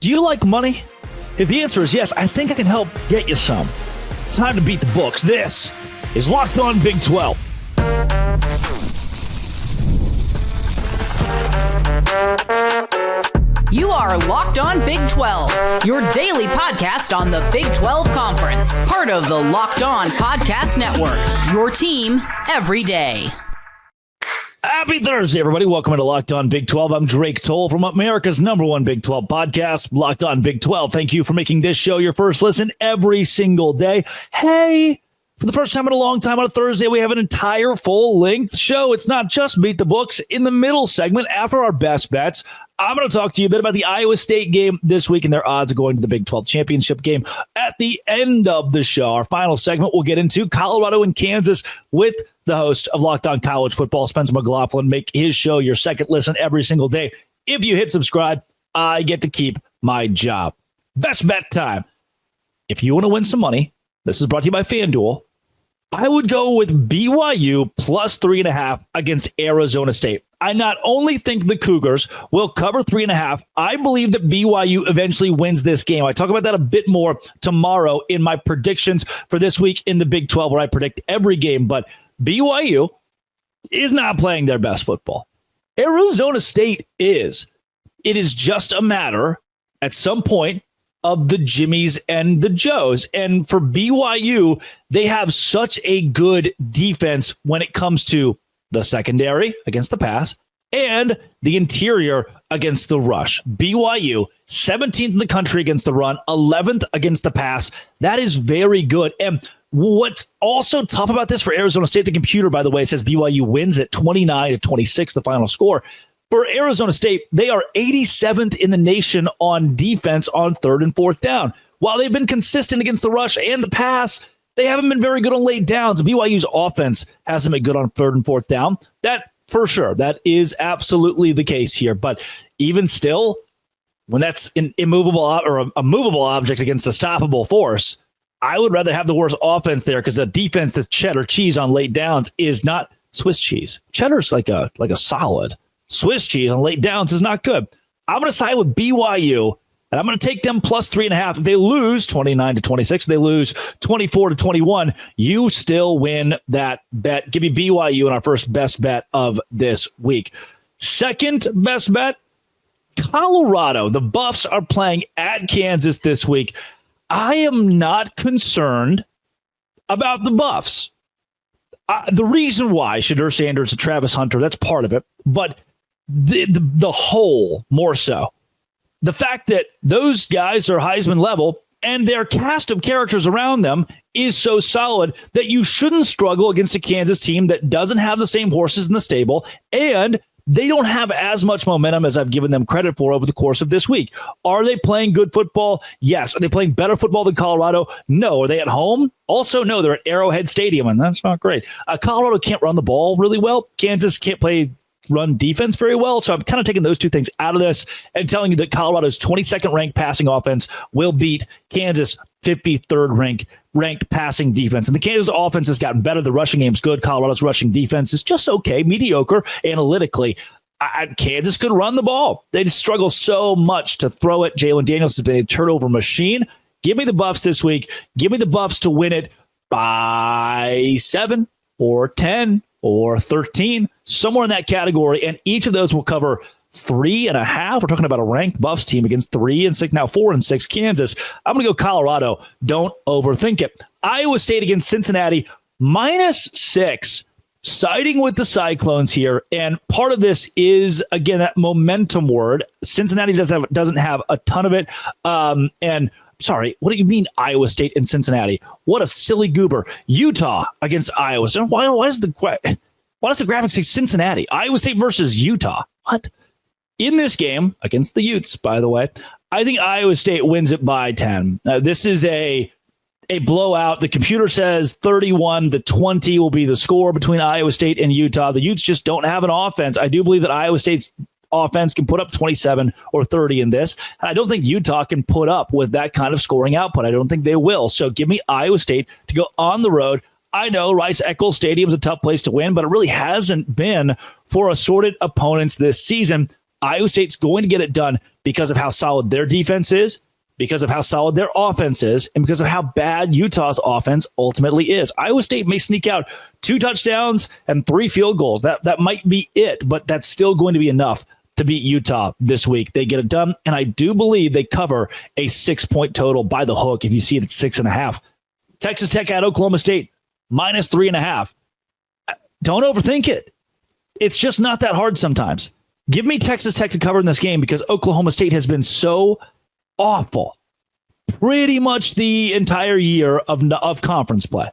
Do you like money? If the answer is yes, I think I can help get you some. Time to beat the books. This is Locked On Big 12. You are Locked On Big 12, your daily podcast on the Big 12 Conference. Part of the Locked On Podcast Network, your team every day. Happy Thursday, everybody. Welcome to Locked On Big 12. I'm Drake Toll from America's #1 Big 12 podcast, Locked On Big 12. Thank you for making this show your first listen every single day. Hey, for the first time in a long time on a Thursday, we have an entire full-length show. It's not just Beat the Books. In the middle segment, after our best bets, I'm going to talk to you a bit about the Iowa State game this week and their odds of going to the Big 12 championship game. At the end of the show, our final segment, we'll get into Colorado and Kansas with the host of Locked On College Football, Spencer McLaughlin. Make his show your second listen every single day. If you hit subscribe, I get to keep my job. Best bet time. If you want to win some money, this is brought to you by FanDuel. I would go with BYU plus 3.5 against Arizona State. I not only think the Cougars will cover 3.5, I believe that BYU eventually wins this game. I talk about that a bit more tomorrow in my predictions for this week in the Big 12, where I predict every game. But BYU is not playing their best football. Arizona State is. It is just a matter at some point of the Jimmies and the Joes. And for BYU, they have such a good defense when it comes to the secondary against the pass and the interior against the rush. BYU, 17th in the country against the run, 11th against the pass. That is very good. And what's also tough about this for Arizona State, the computer, by the way, says BYU wins at 29-26, the final score. For Arizona State, they are 87th in the nation on defense on 3rd and 4th down. While they've been consistent against the rush and the pass, they haven't been very good on late downs. BYU's offense hasn't been good on 3rd and 4th down. That, for sure, that is absolutely the case here. But even still, when that's an immovable or a movable object against a stoppable force, I would rather have the worst offense there, because the defense that's cheddar cheese on late downs is not Swiss cheese. Cheddar's like a solid. Swiss cheese on late downs is not good. I'm going to side with BYU, and I'm going to take them plus 3.5. If they lose 29-26, they lose 24-21, you still win that bet. Give me BYU in our first best bet of this week. Second best bet, Colorado. The Buffs are playing at Kansas this week. I am not concerned about the Buffs. The reason why, Shedeur Sanders and Travis Hunter, that's part of it, but the whole more so. The fact that those guys are Heisman level and their cast of characters around them is so solid that you shouldn't struggle against a Kansas team that doesn't have the same horses in the stable, and they don't have as much momentum as I've given them credit for over the course of this week. Are they playing good football? Yes. Are they playing better football than Colorado? No. Are they at home? Also, no. They're at Arrowhead Stadium, and that's not great. Colorado can't run the ball really well. Kansas can't play run defense very well. So I'm kind of taking those two things out of this and telling you that Colorado's 22nd ranked passing offense will beat Kansas 53rd ranked passing defense. And the Kansas offense has gotten better. The rushing game's good. Colorado's rushing defense is just okay, mediocre analytically. Kansas could run the ball. They just struggle so much to throw it. Jalen Daniels has been a turnover machine. Give me the Buffs this week. Give me the Buffs to win it by 7 or 10 or 13, somewhere in that category. And each of those will cover 3.5. We're talking about a ranked Buffs team against 3 and 6, now 4 and 6 Kansas. I'm going to go Colorado. Don't overthink it. Iowa State against Cincinnati, -6. Siding with the Cyclones here. And part of this is, again, that momentum word. Cincinnati doesn't have a ton of it. And sorry, what do you mean Iowa State and Cincinnati? What a silly goober. Utah against Iowa State. Why does the graphic say Cincinnati? Iowa State versus Utah. What? In this game, against the Utes, by the way, I think Iowa State wins it by 10. This is a blowout. The computer says 31-20 will be the score between Iowa State and Utah. The Utes just don't have an offense. I do believe that Iowa State's offense can put up 27 or 30 in this. And I don't think Utah can put up with that kind of scoring output. I don't think they will. So give me Iowa State to go on the road. I know Rice-Eccles Stadium is a tough place to win, but it really hasn't been for assorted opponents this season. Iowa State's going to get it done. because of how solid their defense is, because of how solid their offense is, and because of how bad Utah's offense ultimately is. Iowa State may sneak out 2 touchdowns and 3 field goals. That might be it, but that's still going to be enough to beat Utah this week. They get it done, and I do believe they cover a 6-point total by the hook if you see it at 6.5. Texas Tech at Oklahoma State, minus 3.5. Don't overthink it. It's just not that hard sometimes. Give me Texas Tech to cover in this game because Oklahoma State has been so awful pretty much the entire year of conference play.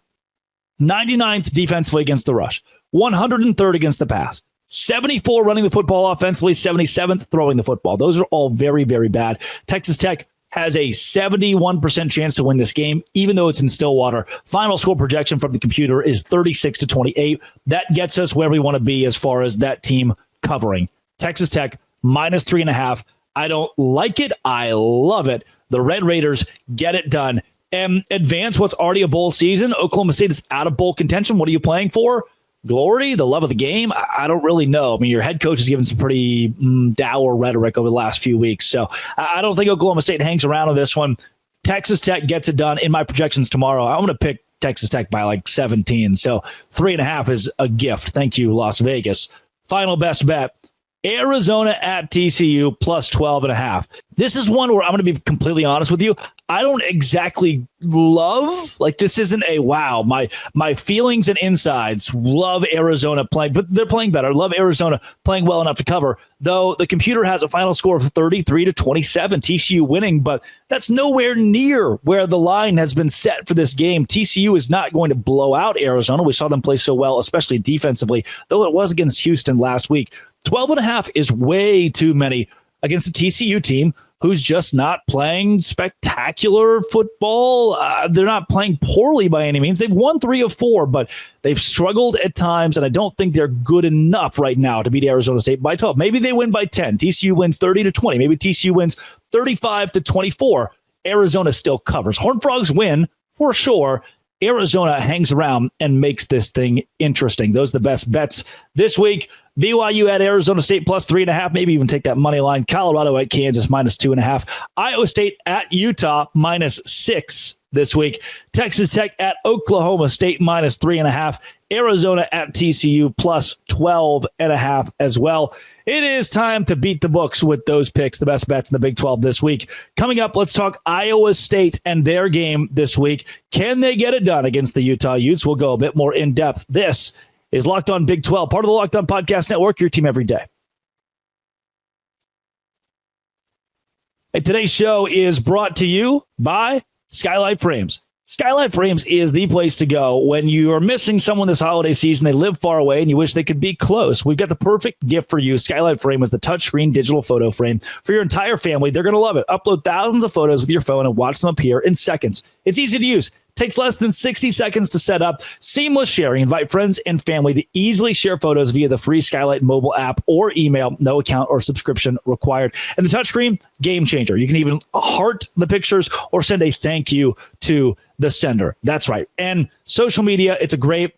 99th defensively against the rush, 103rd against the pass, 74 running the football offensively, 77th throwing the football. Those are all very, very bad. Texas Tech has a 71% chance to win this game, even though it's in Stillwater. Final score projection from the computer is 36-28. That gets us where we want to be as far as that team covering. Texas Tech, minus 3.5. I don't like it. I love it. The Red Raiders get it done and advance what's already a bowl season. Oklahoma State is out of bowl contention. What are you playing for? Glory, the love of the game? I don't really know. I mean, your head coach has given some pretty dour rhetoric over the last few weeks. So I don't think Oklahoma State hangs around on this one. Texas Tech gets it done in my projections tomorrow. I'm going to pick Texas Tech by like 17. So 3.5 is a gift. Thank you, Las Vegas. Final best bet. Arizona at TCU plus 12.5. This is one where I'm going to be completely honest with you. I don't exactly love, like this isn't a wow. My feelings and insides love Arizona playing, but they're playing better. Love Arizona playing well enough to cover, though the computer has a final score of 33-27, TCU winning, but that's nowhere near where the line has been set for this game. TCU is not going to blow out Arizona. We saw them play so well, especially defensively, though it was against Houston last week. 12.5 is way too many against a TCU team who's just not playing spectacular football. They're not playing poorly by any means. They've won 3 of 4, but they've struggled at times, and I don't think they're good enough right now to beat Arizona State by 12. Maybe they win by 10. TCU wins 30-20. Maybe TCU wins 35-24. Arizona still covers. Horned Frogs win for sure. Arizona hangs around and makes this thing interesting. Those are the best bets this week. BYU at Arizona State plus 3.5. Maybe even take that money line. Colorado at Kansas minus 2.5. Iowa State at Utah minus 6 this week. Texas Tech at Oklahoma State minus 3.5. Arizona at TCU plus 12.5 as well. It is time to beat the books with those picks, the best bets in the Big 12 this week. Coming up, let's talk Iowa State and their game this week. Can they get it done against the Utah Utes? We'll go a bit more in depth. This is Locked On Big 12, part of the Locked On Podcast Network, your team every day. Hey, today's show is brought to you by Skylight Frames. Skylight Frames is the place to go when you are missing someone this holiday season. They live far away and you wish they could be close. We've got the perfect gift for you. Skylight Frame is the touchscreen digital photo frame for your entire family. They're going to love it. Upload thousands of photos with your phone and watch them appear in seconds. It's easy to use. Takes less than 60 seconds to set up. Seamless sharing. Invite friends and family to easily share photos via the free Skylight mobile app or email. No account or subscription required. And the touchscreen, game changer. You can even heart the pictures or send a thank you to the sender. That's right. And social media, it's a great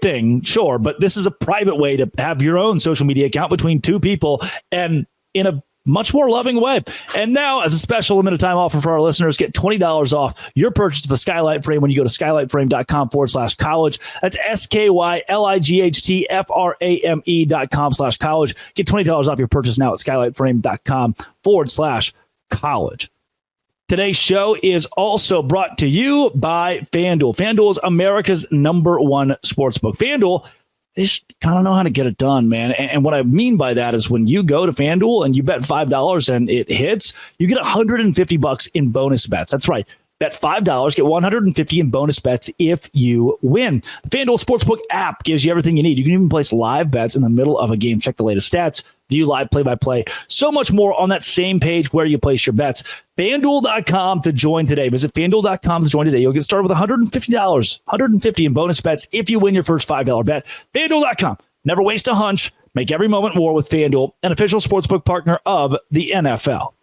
thing, sure, but this is a private way to have your own social media account between two people and in a much more loving way. And now, as a special limited time offer for our listeners, get $20 off your purchase of a Skylight Frame when you go to skylightframe.com/college. That's SKYLIGHTFRAME.com/college. Get $20 off your purchase now at skylightframe.com/college. Today's show is also brought to you by FanDuel. FanDuel is America's #1 sportsbook. FanDuel, they just kind of know how to get it done, man. And what I mean by that is when you go to FanDuel and you bet $5 and it hits, you get $150 in bonus bets. That's right. Bet $5, get $150 in bonus bets if you win. The FanDuel Sportsbook app gives you everything you need. You can even place live bets in the middle of a game. Check the latest stats, view live play-by-play. So much more on that same page where you place your bets. FanDuel.com to join today. Visit FanDuel.com to join today. You'll get started with $150, $150 in bonus bets if you win your first $5 bet. FanDuel.com. Never waste a hunch. Make every moment more with FanDuel, an official sportsbook partner of the NFL.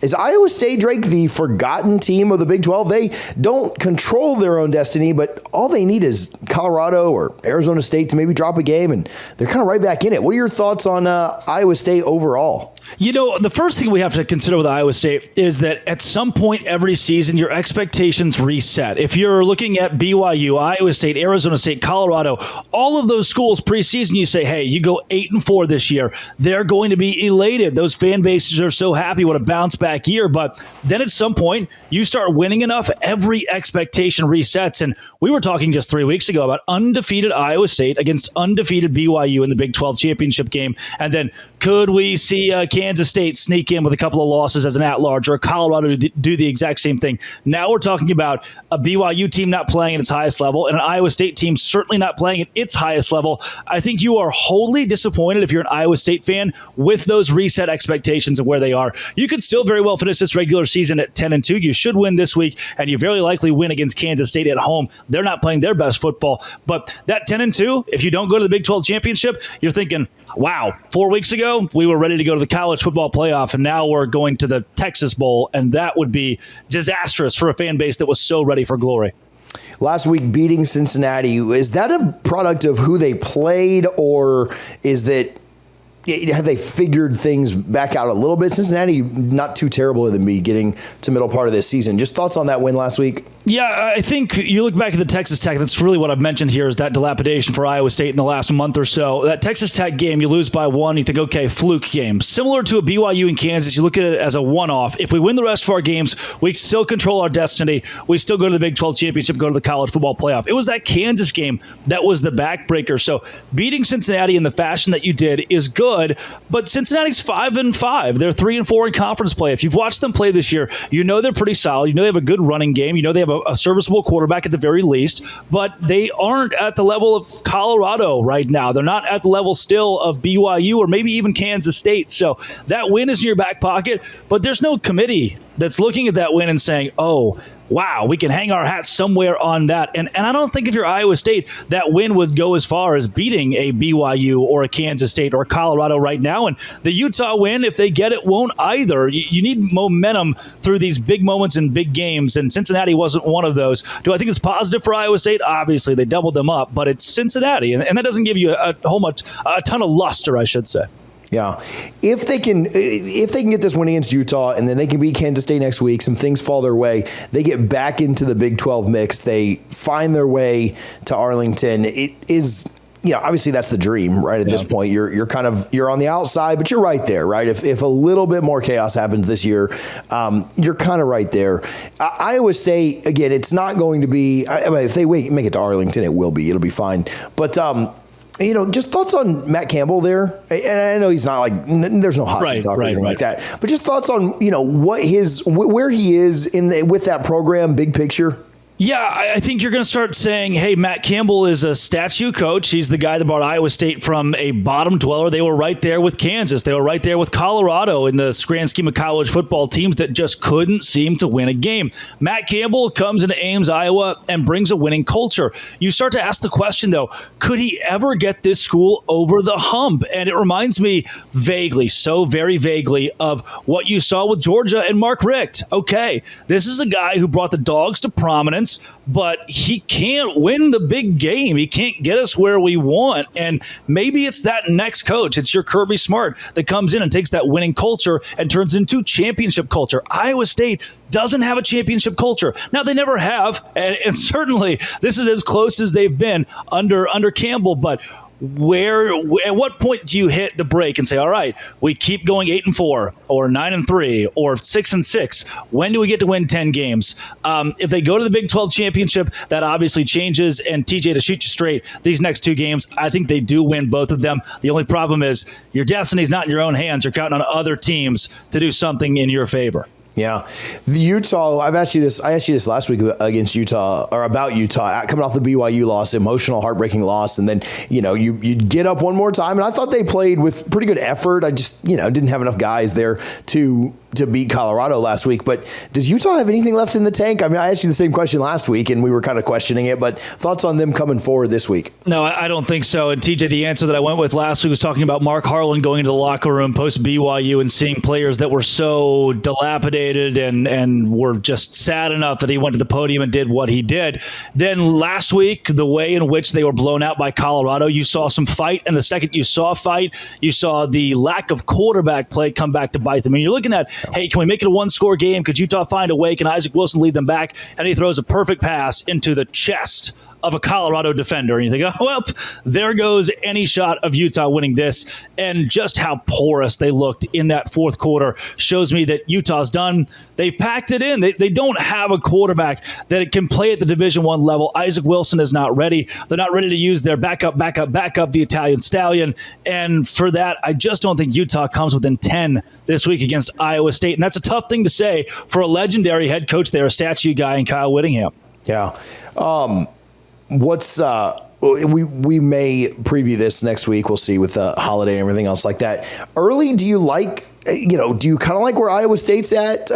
Is Iowa State, Drake, the forgotten team of the Big 12? They don't control their own destiny, but all they need is Colorado or Arizona State to maybe drop a game, and they're kind of right back in it. What are your thoughts on Iowa State overall? The first thing we have to consider with Iowa State is that at some point every season, your expectations reset. If you're looking at BYU, Iowa State, Arizona State, Colorado, all of those schools preseason, you say, hey, you go 8-4 this year. They're going to be elated. Those fan bases are so happy. What a bounce back year. But then at some point, you start winning enough, every expectation resets. And we were talking just 3 weeks ago about undefeated Iowa State against undefeated BYU in the Big 12 championship game. And then could we see Kansas State sneak in with a couple of losses as an at-large, or Colorado do the exact same thing? Now we're talking about a BYU team not playing at its highest level and an Iowa State team certainly not playing at its highest level. I think you are wholly disappointed if you're an Iowa State fan with those reset expectations of where they are. You could still very well finish this regular season at 10-2. You should win this week, and you very likely win against Kansas State at home. They're not playing their best football. But that 10-2, if you don't go to the Big 12 championship, you're thinking, wow, 4 weeks ago, we were ready to go to the college football playoff, and now we're going to the Texas Bowl, and that would be disastrous for a fan base that was so ready for glory. Last week, beating Cincinnati, is that a product of who they played, or is that have they figured things back out a little bit? Cincinnati, not too terrible in the beginning to middle part of this season. Just thoughts on that win last week? Yeah, I think you look back at the Texas Tech, that's really what I've mentioned here is that dilapidation for Iowa State in the last month or so. That Texas Tech game, you lose by one, you think, okay, fluke game. Similar to a BYU in Kansas, you look at it as a one-off. If we win the rest of our games, we still control our destiny. We still go to the Big 12 championship, go to the college football playoff. It was that Kansas game that was the backbreaker. So beating Cincinnati in the fashion that you did is good, but Cincinnati's 5-5. They're 3-4 in conference play. If you've watched them play this year, you know they're pretty solid. You know they have a good running game. You know they have a serviceable quarterback at the very least, but they aren't at the level of Colorado right now. They're not at the level still of BYU or maybe even Kansas State. So that win is in your back pocket, but there's no committee that's looking at that win and saying, oh, wow, we can hang our hats somewhere on that. And I don't think if you're Iowa State, that win would go as far as beating a BYU or a Kansas State or Colorado right now. And the Utah win, if they get it, won't either. You need momentum through these big moments and big games, and Cincinnati wasn't one of those. Do I think it's positive for Iowa State? Obviously, they doubled them up, but it's Cincinnati, and that doesn't give you a ton of luster, I should say. Yeah, if they can get this win against Utah, and then they can beat Kansas State next week, some things fall their way, they get back into the Big 12 mix, they find their way to Arlington. It is, obviously that's the dream, right? At this point, you're on the outside, but you're right there, right? If a little bit more chaos happens this year, you're kind of right there. Iowa State, again, it's not going to be. If they make it to Arlington, it'll be fine. But just thoughts on Matt Campbell there. And I know he's not there's no hot seat talk or anything like that. But just thoughts on, where he is with that program, big picture. Yeah, I think you're going to start saying, hey, Matt Campbell is a statue coach. He's the guy that brought Iowa State from a bottom dweller. They were right there with Kansas. They were right there with Colorado in the grand scheme of college football teams that just couldn't seem to win a game. Matt Campbell comes into Ames, Iowa, and brings a winning culture. You start to ask the question, though, could he ever get this school over the hump? And it reminds me vaguely, so very vaguely, of what you saw with Georgia and Mark Richt. Okay, this is a guy who brought the Dogs to prominence, but he can't win the big game. He can't get us where we want. And maybe it's that next coach. It's your Kirby Smart that comes in and takes that winning culture and turns into championship culture. Iowa State doesn't have a championship culture. Now, they never have, and certainly this is as close as they've been under Campbell, but at what point do you hit the break and say, all right, we keep going 8-4 or 9-3 or 6-6? When do we get to win 10 games? If they go to the Big 12 championship, that obviously changes. And TJ, to shoot you straight, these next two games, I think they do win both of them. The only problem is your destiny's not in your own hands. You're counting on other teams to do something in your favor. Yeah. The Utah, I asked you this last week against Utah, or about Utah, coming off the BYU loss, emotional, heartbreaking loss. And then, you get up one more time. And I thought they played with pretty good effort. I just, didn't have enough guys there to beat Colorado last week. But does Utah have anything left in the tank? I mean, I asked you the same question last week and we were kind of questioning it, but thoughts on them coming forward this week? No, I don't think so. And TJ, the answer that I went with last week was talking about Mark Harlan going into the locker room post BYU and seeing players that were so dilapidated and were just sad enough that he went to the podium and did what he did. Then last week, the way in which they were blown out by Colorado, you saw some fight. And the second you saw fight, you saw the lack of quarterback play come back to bite them. And you're looking at, hey, can we make it a one-score game? Could Utah find a way? Can Isaac Wilson lead them back? And he throws a perfect pass into the chest of a Colorado defender. And you think, oh, well, there goes any shot of Utah winning this. And just how porous they looked in that fourth quarter shows me that Utah's done. They've packed it in. They don't have a quarterback that can play at the Division I level. Isaac Wilson is not ready. They're not ready to use their backup, the Italian Stallion. And for that, I just don't think Utah comes within 10 this week against Iowa State. And that's a tough thing to say for a legendary head coach there, a statue guy in Kyle Whittingham. Yeah. We may preview this next week. We'll see with the holiday and everything else like that. Early, do you kind of like where Iowa State's at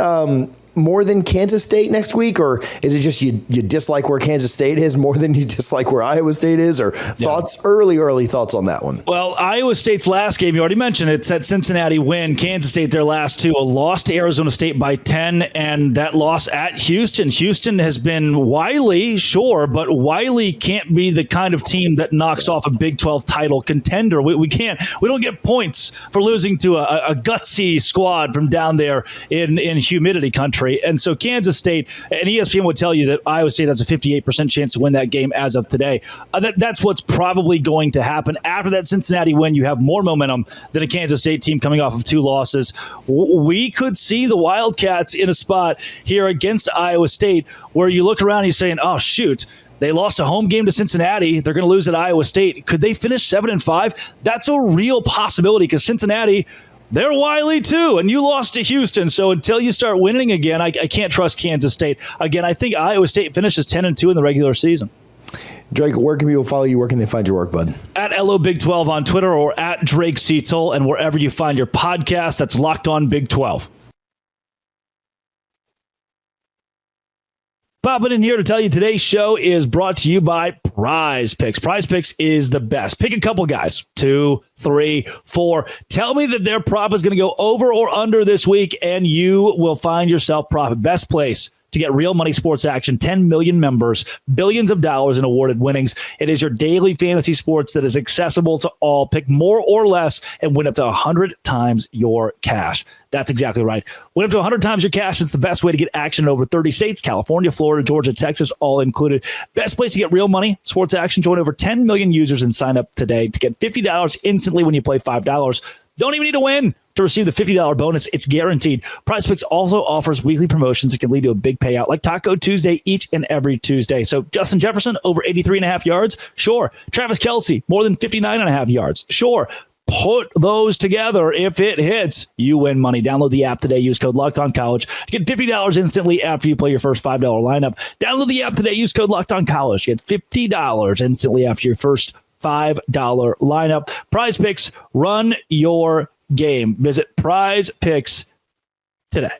more than Kansas State next week? Or is it just you dislike where Kansas State is more than you dislike where Iowa State is? Or thoughts, early thoughts on that one? Well, Iowa State's last game, you already mentioned, it's that Cincinnati win. Kansas State, their last two, a loss to Arizona State by 10, and that loss at Houston. Houston has been wily, sure, but Wiley can't be the kind of team that knocks off a Big 12 title contender. We don't get points for losing to a gutsy squad from down there in humidity country. And so Kansas State, and ESPN would tell you that Iowa State has a 58% chance to win that game as of today. That's what's probably going to happen. After that Cincinnati win, you have more momentum than a Kansas State team coming off of two losses. We could see the Wildcats in a spot here against Iowa State where you look around and you're saying, oh, shoot, they lost a home game to Cincinnati. They're going to lose at Iowa State. Could they finish 7-5? That's a real possibility because Cincinnati, they're wily too, and you lost to Houston. So until you start winning again, I can't trust Kansas State. Again, I think Iowa State finishes 10-2 in the regular season. Drake, where can people follow you? Where can they find your work, bud? At LO Big 12 on Twitter or at Drake Seattle, and wherever you find your podcast, that's Locked On Big 12. Popping in here to tell you today's show is brought to you by Prize Picks. Prize Picks is the best. Pick a couple guys, 2, 3, 4. Tell me that their prop is going to go over or under this week, and you will find yourself profit. Best place to get real money sports action, 10 million members, billions of dollars in awarded winnings. It is your daily fantasy sports that is accessible to all. Pick more or less and win up to 100 times your cash. That's exactly right. Win up to 100 times your cash. It's the best way to get action in over 30 states, California, Florida, Georgia, Texas, all included. Best place to get real money sports action. Join over 10 million users and sign up today to get $50 instantly when you play $5. Don't even need to win to receive the $50 bonus. It's guaranteed. PrizePicks also offers weekly promotions that can lead to a big payout, like Taco Tuesday each and every Tuesday. So Justin Jefferson, over 83.5 yards? Sure. Travis Kelce, more than 59.5 yards? Sure. Put those together. If it hits, you win money. Download the app today. Use code LOCKEDONCollege to get $50 instantly after you play your first $5 lineup. Download the app today. Use code LOCKEDONCollege to get $50 instantly after your first $5 lineup. Prize Picks, run your game. Visit Prize Picks today.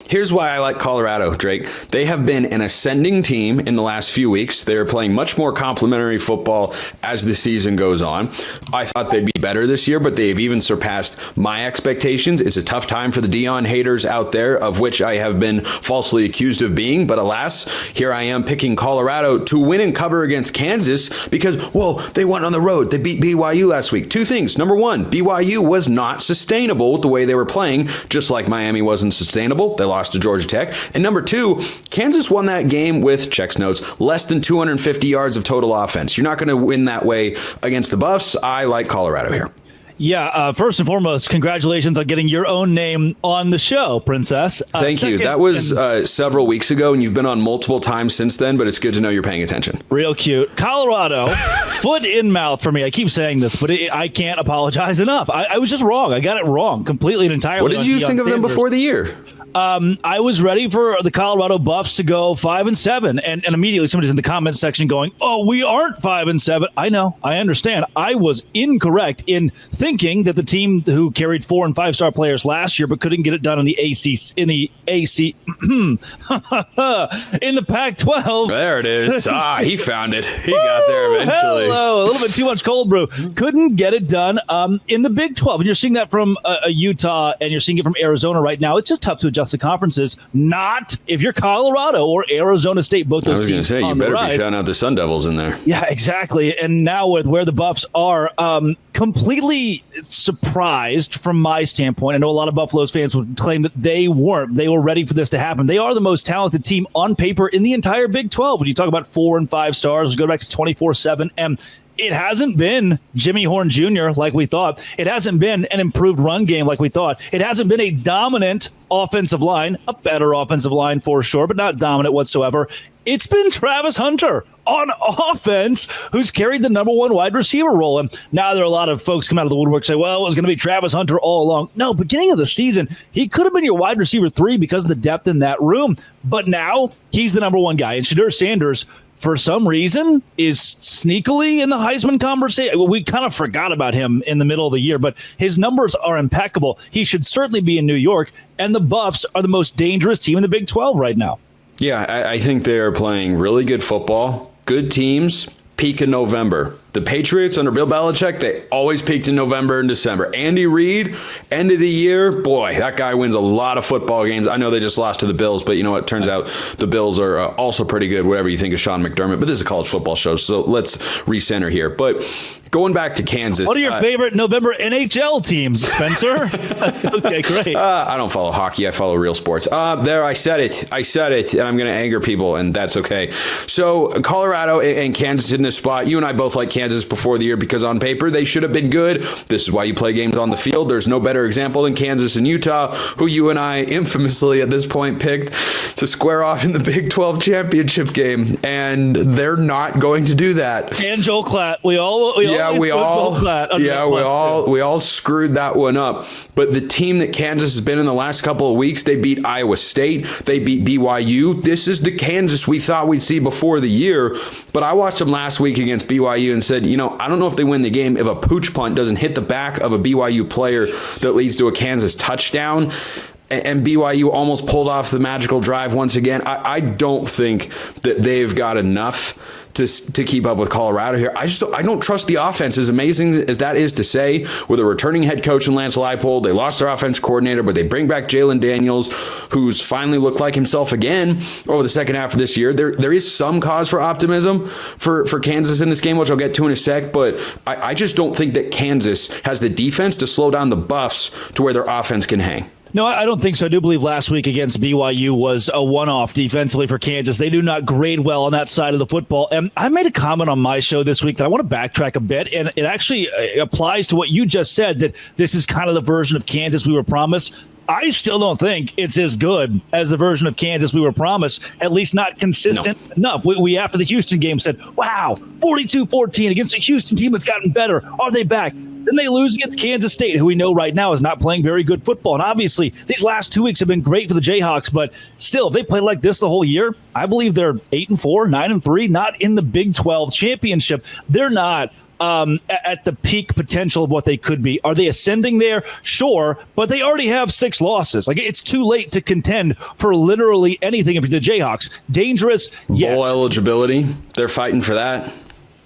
Here's why I like Colorado, Drake. They have been an ascending team in the last few weeks. They are playing much more complimentary football as the season goes on. I thought they'd be better this year, but they've even surpassed my expectations. It's a tough time for the Deion haters out there, of which I have been falsely accused of being. But alas, here I am picking Colorado to win and cover against Kansas because, well, they went on the road. They beat BYU last week. Two things. Number one, BYU was not sustainable with the way they were playing, just like Miami wasn't sustainable. They lost to Georgia Tech. And number two, Kansas won that game with, checks notes, less than 250 yards of total offense. You're not going to win that way against the Buffs. I like Colorado here. Yeah, first and foremost, congratulations on getting your own name on the show, Princess. Thank you. That was several weeks ago, and you've been on multiple times since then, but it's good to know you're paying attention. Real cute. Colorado, foot in mouth for me. I keep saying this, but I can't apologize enough. I was just wrong. I got it wrong completely and entirely. What did you think of them before the year? I was ready for the Colorado Buffs to go 5-7, and immediately somebody's in the comments section going, "Oh, we aren't 5-7." I know, I understand. I was incorrect in thinking that the team who carried 4- and 5-star players last year but couldn't get it done in the in the Pac-12. There it is. He found it. He got there eventually. Hello, a little bit too much cold brew. Couldn't get it done in the Big 12, and you're seeing that from Utah, and you're seeing it from Arizona right now. It's just tough to adjust the conferences. Not if you're Colorado or Arizona State. Both those teams. I was going to say, you better be shouting out the Sun Devils in there. Yeah, exactly. And now with where the Buffs are, completely surprised from my standpoint. I know a lot of Buffaloes fans would claim that they weren't. They were ready for this to happen. They are the most talented team on paper in the entire Big 12. When you talk about 4 and 5 stars, go back to 24/7, and it hasn't been Jimmy Horn Jr. like we thought. It hasn't been an improved run game like we thought. It hasn't been a dominant offensive line, a better offensive line for sure, but not dominant whatsoever. It's been Travis Hunter on offense who's carried the number 1 wide receiver role. And now there are a lot of folks come out of the woodwork and say, well, it was going to be Travis Hunter all along. No, beginning of the season, he could have been your wide receiver 3 because of the depth in that room. But now he's the number 1 guy. And Shedeur Sanders, for some reason, is sneakily in the Heisman conversation. We kind of forgot about him in the middle of the year, but his numbers are impeccable. He should certainly be in New York, and the Buffs are the most dangerous team in the Big 12 right now. Yeah, I think they're playing really good football. Good teams peak in November. The Patriots under Bill Belichick, they always peaked in November and December. Andy Reid, end of the year, boy, that guy wins a lot of football games. I know they just lost to the Bills, but you know what? Turns out the Bills are also pretty good, whatever you think of Sean McDermott. But this is a college football show, so let's recenter here. But going back to Kansas. What are your favorite November NHL teams, Spencer? Okay, great. I don't follow hockey. I follow real sports. There, I said it, and I'm going to anger people, and that's okay. So Colorado and Kansas in this spot. You and I both like Kansas before the year because on paper they should have been good. This is why you play games on the field. There's no better example than Kansas and Utah, who you and I infamously at this point picked to square off in the Big 12 championship game, and they're not going to do that. And Joel Klatt. We all screwed that one up. But the team that Kansas has been in the last couple of weeks, they beat Iowa State, they beat BYU. This is the Kansas we thought we'd see before the year. But I watched them last week against BYU and said, you know, I don't know if they win the game if a pooch punt doesn't hit the back of a BYU player that leads to a Kansas touchdown. And BYU almost pulled off the magical drive once again. I don't think that they've got enough to keep up with Colorado here. I don't trust the offense, as amazing as that is to say, with a returning head coach in Lance Leipold. They lost their offense coordinator, but they bring back Jalen Daniels, who's finally looked like himself again over the second half of this year. There is some cause for optimism for Kansas in this game, which I'll get to in a sec, but I just don't think that Kansas has the defense to slow down the Buffs to where their offense can hang. No, I don't think so. I do believe last week against BYU was a one-off defensively for Kansas. They do not grade well on that side of the football. And I made a comment on my show this week that I want to backtrack a bit, and it actually applies to what you just said, that this is kind of the version of Kansas we were promised. I still don't think it's as good as the version of Kansas we were promised, at least not consistent enough. We after the Houston game said, wow, 42-14 against a Houston team that's gotten better. Are they back? Then they lose against Kansas State, who we know right now is not playing very good football. And obviously, these last 2 weeks have been great for the Jayhawks, but still, if they play like this the whole year, I believe they're 8-4, 9-3, not in the Big 12 championship. They're not at the peak potential of what they could be. Are they ascending there? Sure, but they already have 6 losses. Like, it's too late to contend for literally anything if you're the Jayhawks. Dangerous, yes. Bowl eligibility, they're fighting for that.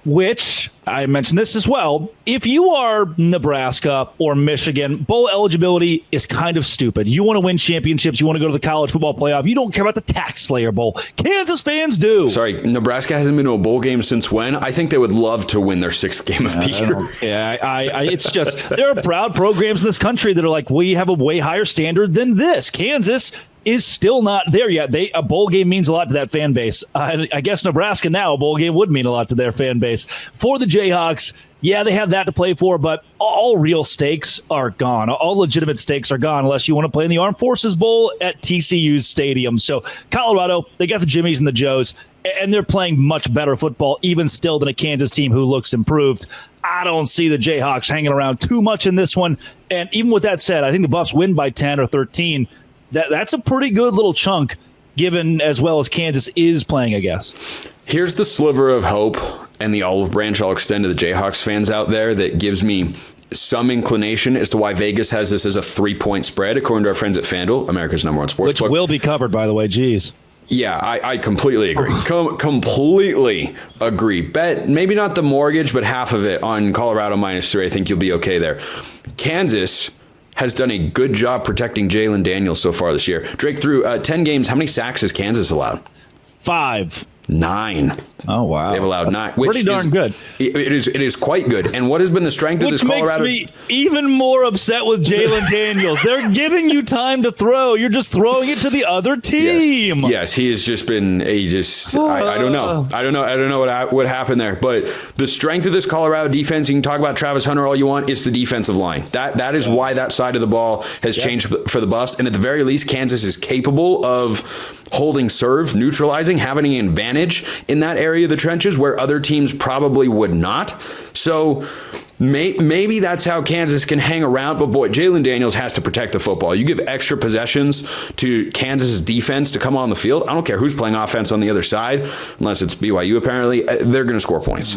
Which, I mentioned this as well, if you are Nebraska or Michigan, bowl eligibility is kind of stupid. You want to win championships. You want to go to the college football playoff. You don't care about the Tax Slayer Bowl. Kansas fans do. Sorry, Nebraska hasn't been to a bowl game since when? I think they would love to win their 6th game of the year. Yeah, it's just, there are proud programs in this country that are like, we have a way higher standard than this. Kansas, is still not there yet. A bowl game means a lot to that fan base. I guess Nebraska now, a bowl game would mean a lot to their fan base. For the Jayhawks, yeah, they have that to play for, but all real stakes are gone. All legitimate stakes are gone unless you want to play in the Armed Forces Bowl at TCU's stadium. So Colorado, they got the Jimmies and the Joes, and they're playing much better football, even still, than a Kansas team who looks improved. I don't see the Jayhawks hanging around too much in this one. And even with that said, I think the Buffs win by 10 or 13. That's a pretty good little chunk, given as well as Kansas is playing, I guess. Here's the sliver of hope and the olive branch I'll extend to the Jayhawks fans out there that gives me some inclination as to why Vegas has this as a 3-point spread, according to our friends at FanDuel, America's #1 sportsbook. Which will be covered, by the way. Jeez. Yeah, I completely agree. Completely agree. Bet maybe not the mortgage, but half of it on Colorado -3. I think you'll be okay there. Kansas has done a good job protecting Jalen Daniels so far this year. Drake, through 10 games, how many sacks has Kansas allowed? 5. 9. Oh, wow. They've allowed 9. Which pretty darn good. It is quite good. And what has been the strength of this Colorado? Which makes me even more upset with Jalen Daniels. They're giving you time to throw. You're just throwing it to the other team. Yes, he has just been I don't know. I don't know what happened there. But the strength of this Colorado defense, you can talk about Travis Hunter all you want, it's the defensive line. That is why that side of the ball has changed for the Buffs. And at the very least, Kansas is capable of holding serve, neutralizing, having an advantage in that area of the trenches where other teams probably would not. So maybe that's how Kansas can hang around. But boy, Jalen Daniels has to protect the football. You give extra possessions to Kansas's defense to come on the field. I don't care who's playing offense on the other side, unless it's BYU apparently. They're going to score points.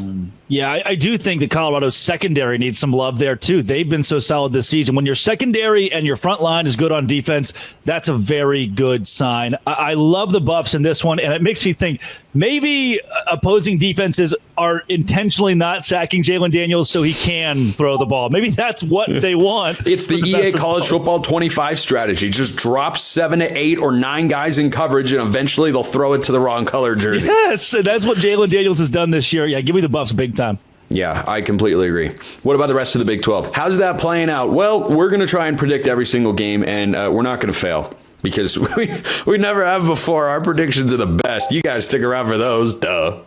Yeah, I do think that Colorado's secondary needs some love there, too. They've been so solid this season. When your secondary and your front line is good on defense, that's a very good sign. I love the Buffs in this one, and it makes me think maybe opposing defenses are intentionally not sacking Jalen Daniels so he can throw the ball. Maybe that's what they want. It's the EA College Football 25 strategy. Just drop 7 to 8 or 9 guys in coverage, and eventually they'll throw it to the wrong color jersey. Yes, and that's what Jalen Daniels has done this year. Yeah, give me the Buffs big time. Yeah, I completely agree. What about the rest of the Big 12? How's that playing out? Well, we're going to try and predict every single game, and we're not going to fail because we never have before. Our predictions are the best. You guys stick around for those. Duh.